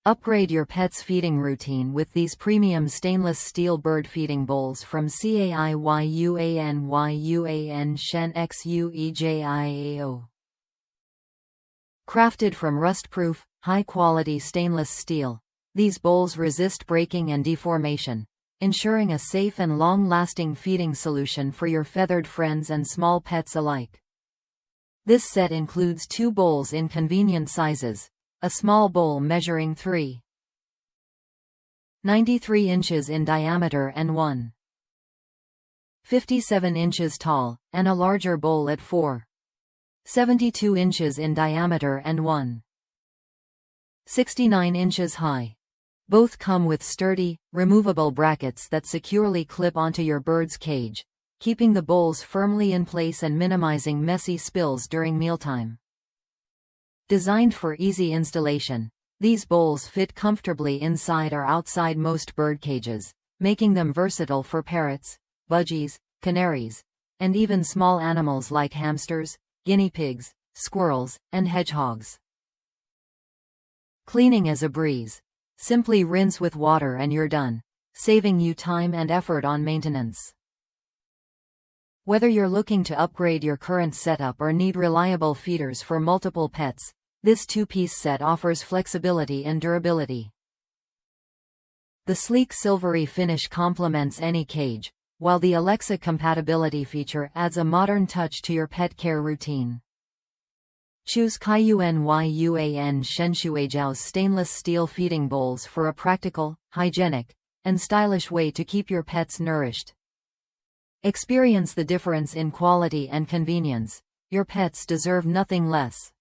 Upgrade your pet's feeding routine with these premium stainless steel bird feeding bowls from CAIYUANYUAN-SHENXUEJIAO. Crafted from rust-proof, high-quality stainless steel, these bowls resist breaking and deformation, ensuring a safe and long-lasting feeding solution for your feathered friends and small pets alike. This set includes 2 bowls in convenient sizes, a small bowl measuring 3.93 inches in diameter and 1.57 inches tall, and a larger bowl at 4.72 inches in diameter and 1.69 inches high. Both come with sturdy, removable brackets that securely clip onto your bird's cage, keeping the bowls firmly in place and minimizing messy spills during mealtime. Designed for easy installation, these bowls fit comfortably inside or outside most bird cages, making them versatile for parrots, budgies, canaries, and even small animals like hamsters, guinea pigs, squirrels, and hedgehogs. Cleaning is a breeze. Simply rinse with water and you're done, saving you time and effort on maintenance. Whether you're looking to upgrade your current setup or need reliable feeders for multiple pets, this 2-piece set offers flexibility and durability. The sleek silvery finish complements any cage, while the Alexa compatibility feature adds a modern touch to your pet care routine. Choose CAIYUAN-SHENXUEJIAO's stainless steel feeding bowls for a practical, hygienic, and stylish way to keep your pets nourished. Experience the difference in quality and convenience. Your pets deserve nothing less.